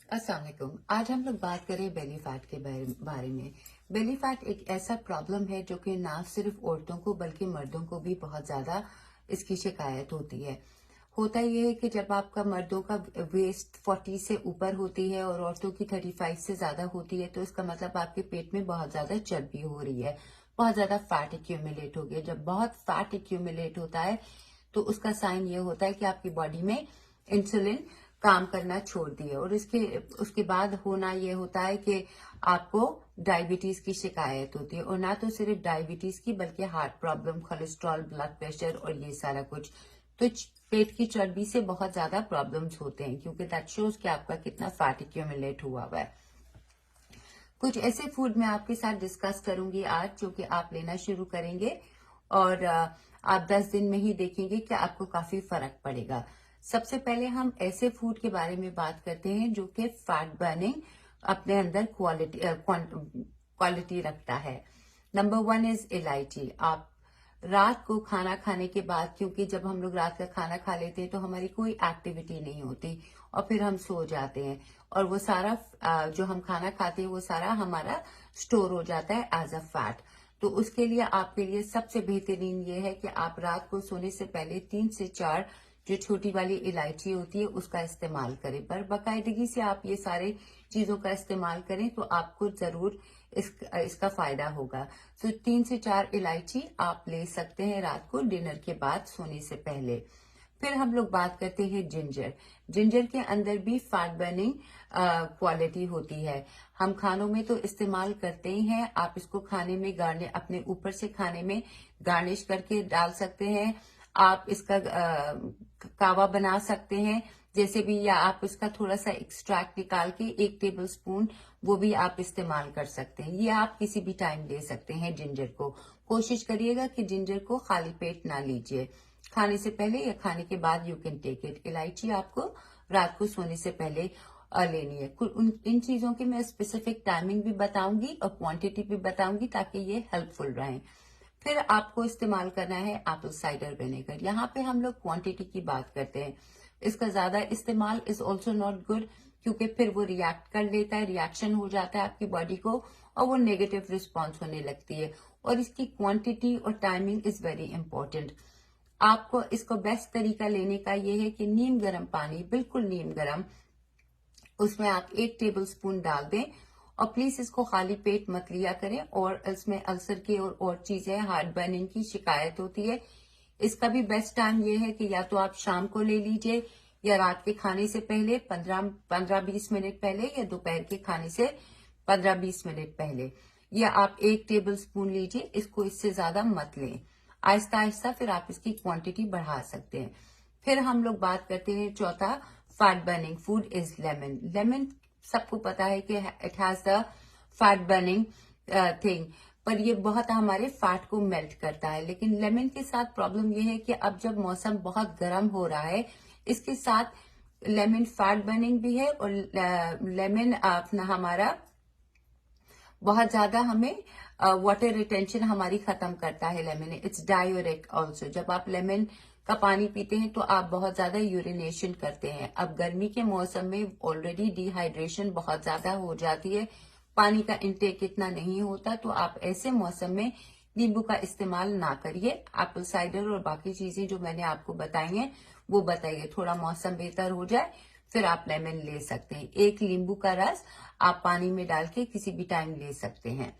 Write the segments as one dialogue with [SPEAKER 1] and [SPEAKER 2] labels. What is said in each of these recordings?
[SPEAKER 1] अस्सलाम वालेकुम। आज हम लोग बात करें बेली फैट के बारे में। बेली फैट एक ऐसा प्रॉब्लम है जो कि ना सिर्फ औरतों को बल्कि मर्दों को भी बहुत ज्यादा इसकी शिकायत होती है। होता यह है कि जब आपका मर्दों का वेस्ट 40 से ऊपर होती है और औरतों की 35 से ज्यादा होती है, तो इसका मतलब आपके पेट में बहुत ज्यादा चर्बी हो रही है, बहुत ज्यादा फैट एक्यूमुलेट हो गया। जब बहुत फैट एक्यूमुलेट होता है तो उसका साइन ये होता है कि आपकी बॉडी में इंसुलिन काम करना छोड़ दिए, और इसके उसके बाद होना ये होता है कि आपको डायबिटीज की शिकायत होती है, और ना तो सिर्फ डायबिटीज की बल्कि heart problem, cholesterol, blood pressure और ये सारा कुछ। तो पेट की चर्बी से बहुत ज्यादा प्रॉब्लम्स होते हैं, क्योंकि दैट शोज कि आपका कितना फैट एक्यूमुलेट हुआ हुआ है। कुछ ऐसे फूड मैं आपके साथ डिस्कस करूंगी आज जो कि आप लेना शुरू करेंगे, और आप 10 दिन में ही देखेंगे कि आपको काफी फर्क पड़ेगा। सबसे पहले हम ऐसे फूड के बारे में बात करते हैं जो कि फैट बर्निंग अपने अंदर क्वालिटी रखता है। नंबर 1 इज इलायची। आप रात को खाना खाने के बाद, क्योंकि जब हम लोग रात का खाना खा लेते हैं तो हमारी कोई एक्टिविटी नहीं होती और फिर हम सो जाते हैं, और वो सारा जो हम खाना खाते हैं वो सारा हमारा स्टोर हो जाता है एज अ फैट। तो उसके लिए आपके लिए सबसे बेहतरीन ये है कि आप रात को सोने से पहले 3 से 4 जो छोटी वाली इलायची होती है उसका इस्तेमाल करें। पर बाकायदगी से आप ये सारे चीजों का इस्तेमाल करें तो आपको जरूर इसका फायदा होगा। तो 3 से 4 इलायची आप ले सकते हैं रात को डिनर के बाद सोने से पहले। फिर हम लोग बात करते हैं जिंजर। जिंजर के अंदर भी फैट बर्निंग क्वालिटी होती है। हम खानों में तो इस्तेमाल करते ही हैं, आप इसको खाने में अपने ऊपर से खाने में गार्निश करके डाल सकते हैं। आप इसका कावा बना सकते हैं जैसे भी, या आप इसका थोड़ा सा एक्सट्रैक्ट निकाल के 1 टेबल स्पून वो भी आप इस्तेमाल कर सकते हैं। ये आप किसी भी टाइम ले सकते हैं जिंजर को। कोशिश करिएगा कि जिंजर को खाली पेट ना लीजिए, खाने से पहले या खाने के बाद यू कैन टेक इट। इलायची आपको रात को सोने से पहले लेनी है। इन चीजों की मैं स्पेसिफिक टाइमिंग भी बताऊंगी और क्वांटिटी भी बताऊंगी ताकि ये हेल्पफुल रहे। फिर आपको इस्तेमाल करना है एप्पल साइडर विनेगर। यहाँ पे हम लोग क्वांटिटी की बात करते हैं। इसका ज्यादा इस्तेमाल इज ऑल्सो नॉट गुड, क्योंकि फिर वो रिएक्ट कर लेता है, रिएक्शन हो जाता है आपकी बॉडी को और वो नेगेटिव रिस्पॉन्स होने लगती है। और इसकी क्वांटिटी और टाइमिंग इज वेरी इंपॉर्टेंट। आपको इसको बेस्ट तरीका लेने का ये है कि नीम गर्म पानी, बिल्कुल नीम गर्म, उसमें आप 1 टेबल स्पून डाल दें, और प्लीज इसको खाली पेट मत लिया करें। और इसमें अल्सर की और चीजें, हार्ट बर्निंग की शिकायत होती है। इसका भी बेस्ट टाइम ये है कि या तो आप शाम को ले लीजिए या रात के खाने से पहले 15-20 मिनट पहले, या दोपहर के खाने से 15-20 मिनट पहले। या आप 1 टेबल स्पून लीजिए, इसको इससे ज्यादा मत लें। आहिस्ता आहिस्ता फिर आप इसकी क्वांटिटी बढ़ा सकते हैं। फिर हम लोग बात करते हैं चौथा fat burning food is lemon. Lemon सबको पता है कि it has the fat burning thing, पर ये बहुत हमारे फैट को मेल्ट करता है। लेकिन लेमन के साथ प्रॉब्लम ये है कि अब जब मौसम बहुत गर्म हो रहा है, इसके साथ लेमन फैट बर्निंग भी है, और लेमन अपना हमारा बहुत ज्यादा हमें वाटर रिटेंशन हमारी खत्म करता है। Lemon it's diuretic also. जब आप लेमन का पानी पीते हैं तो आप बहुत ज्यादा यूरिनेशन करते हैं। अब गर्मी के मौसम में ऑलरेडी डिहाइड्रेशन बहुत ज्यादा हो जाती है, पानी का इंटेक इतना नहीं होता, तो आप ऐसे मौसम में नींबू का इस्तेमाल ना करिए। एप्पल साइडर और बाकी चीजें जो मैंने आपको बताई हैं वो बताइए। थोड़ा मौसम बेहतर हो जाए फिर आप लेमन ले सकते हैं। 1 नींबू का रस आप पानी में डाल के किसी भी टाइम ले सकते हैं।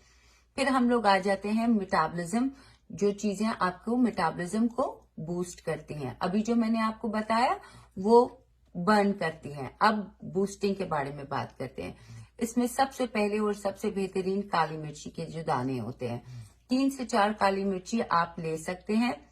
[SPEAKER 1] फिर हम लोग आ जाते हैं मेटाबॉलिज्म, जो चीजें आपको मेटाबॉलिज्म को बूस्ट करती हैं। अभी जो मैंने आपको बताया वो बर्न करती हैं। अब बूस्टिंग के बारे में बात करते हैं। इसमें सबसे पहले और सबसे बेहतरीन काली मिर्ची के जो दाने होते हैं, 3 से 4 काली मिर्ची आप ले सकते हैं।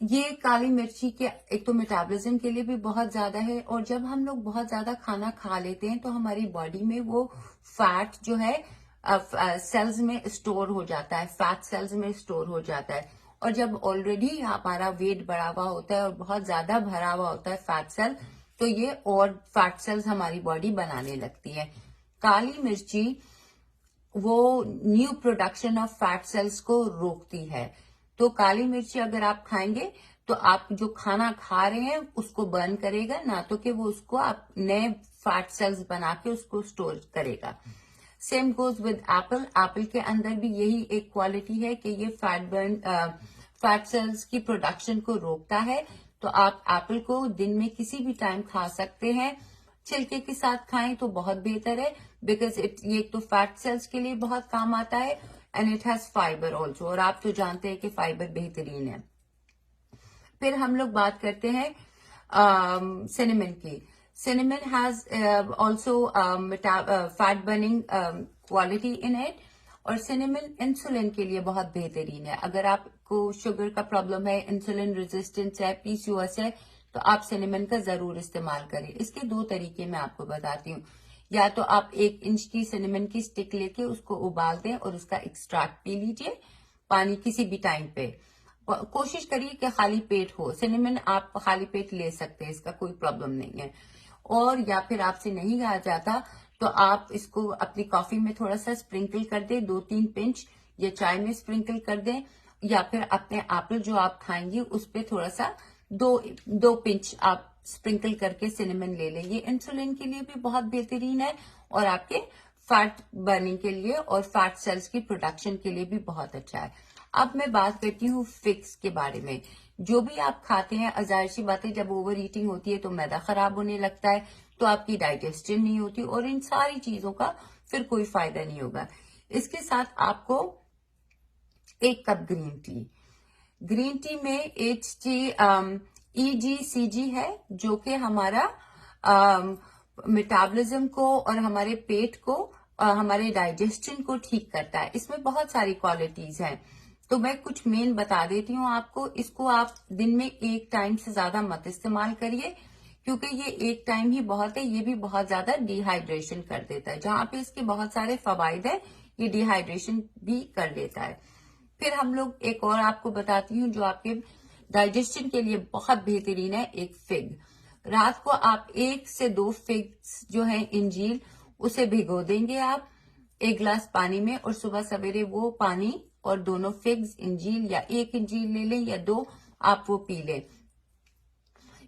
[SPEAKER 1] ये काली मिर्ची के एक तो मेटाबॉलिज्म के लिए भी बहुत ज्यादा है, और जब हम लोग बहुत ज्यादा खाना खा लेते हैं तो हमारी बॉडी में वो फैट जो है सेल्स में स्टोर हो जाता है, फैट सेल्स में स्टोर हो जाता है। और जब ऑलरेडी हमारा वेट बढ़ा हुआ होता है और बहुत ज्यादा भरा हुआ होता है फैट सेल, तो ये और फैट सेल्स हमारी बॉडी बनाने लगती है। काली मिर्ची वो new production of fat cells को रोकती है। तो काली मिर्ची अगर आप खाएंगे तो आप जो खाना खा रहे हैं उसको बर्न करेगा, ना तो कि वो उसको आप नए फैट सेल्स बना के उसको स्टोर करेगा। Same goes with Apple. Apple के अंदर भी यही एक क्वालिटी है कि ये फैट सेल्स की प्रोडक्शन को रोकता है। तो आप एप्पल को दिन में किसी भी टाइम खा सकते हैं। छिलके के साथ खाएं तो बहुत बेहतर है, बिकॉज ये तो फैट सेल्स के लिए बहुत काम आता है, and it has fibre also, और आप तो जानते हैं कि फाइबर बेहतरीन है। फिर हम लोग बात करते हैं सिनेमन की। Cinnamon has also fat burning quality in it, और सिनेमन इंसुलिन के लिए बहुत बेहतरीन है। अगर आपको शुगर का प्रॉब्लम है, इंसुलिन रेजिस्टेंस है, पीसीओएस है, तो आप सिनेमन का जरूर इस्तेमाल करें। इसके दो तरीके मैं आपको बताती हूँ। या तो आप 1 इंच की सिनेमन की स्टिक लेके उसको उबाल दें और उसका एक्सट्रैक्ट पी लीजिए पानी किसी भी टाइम पे। कोशिश करिए कि खाली पेट हो। सिनेमन आप खाली पेट ले सकते हैं, इसका कोई प्रॉब्लम नहीं है। और या फिर आपसे नहीं खाया जाता तो आप इसको अपनी कॉफी में थोड़ा सा स्प्रिंकल कर दें, 2-3 पिंच, या चाय में स्प्रिंकल कर दें, या फिर अपने एप्पल जो आप खाएंगे उस पर थोड़ा सा दो पिंच आप स्प्रिंकल करके सिनेमन ले लें। ये इंसुलिन के लिए भी बहुत बेहतरीन है, और आपके फैट बर्निंग के लिए और फैट सेल्स की प्रोडक्शन के लिए भी बहुत अच्छा है। अब मैं बात करती हूँ फिग्स के बारे में। जो भी आप खाते हैं, जाहिर सी बात है, जब ओवर ईटिंग होती है तो मैदा खराब होने लगता है, तो आपकी डाइजेशन नहीं होती, और इन सारी चीजों का फिर कोई फायदा नहीं होगा। इसके साथ आपको 1 cup green tea. Green tea में EGCG है, जो कि हमारा मेटाबॉलिज्म को और हमारे पेट को, हमारे डाइजेशन को ठीक करता है। इसमें बहुत सारी क्वालिटीज हैं, तो मैं कुछ मेन बता देती हूँ आपको। इसको आप दिन में 1 टाइम से ज्यादा मत इस्तेमाल करिए, क्योंकि ये 1 टाइम ही बहुत है। ये भी बहुत ज्यादा डिहाइड्रेशन कर देता है। जहां पे इसके बहुत सारे फवाइद है, ये डिहाइड्रेशन भी कर देता है। फिर हम लोग एक और आपको बताती हूँ जो आपके डाइजेशन के लिए बहुत बेहतरीन है, एक फिग। रात को आप 1 से 2 फिग्स जो है इंजीर, उसे भिगो देंगे आप 1 गिलास पानी में, और सुबह सवेरे वो पानी और दोनों फिग्स, इंजीर, या 1 इंजीर ले लें या 2, आप वो पी लें।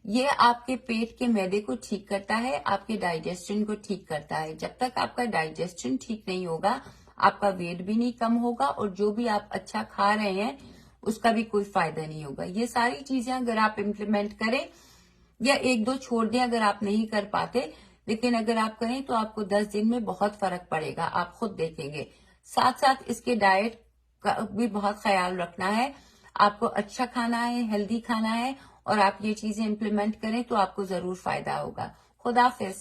[SPEAKER 1] ये आपके पेट के मैदे को ठीक करता है, आपके डाइजेशन को ठीक करता है। जब तक आपका डाइजेशन ठीक नहीं होगा, आपका वेट भी नहीं कम होगा, और जो भी आप अच्छा खा रहे हैं उसका भी कोई फायदा नहीं होगा। ये सारी चीजें अगर आप इम्प्लीमेंट करें, या 1-2 छोड़ दें अगर आप नहीं कर पाते, लेकिन अगर आप करें तो आपको 10 दिन में बहुत फर्क पड़ेगा, आप खुद देखेंगे। साथ साथ इसके डाइट का भी बहुत ख्याल रखना है। आपको अच्छा खाना है, हेल्दी खाना है, और आप ये चीजें इम्प्लीमेंट करें तो आपको जरूर फायदा होगा। खुदा हाफिज।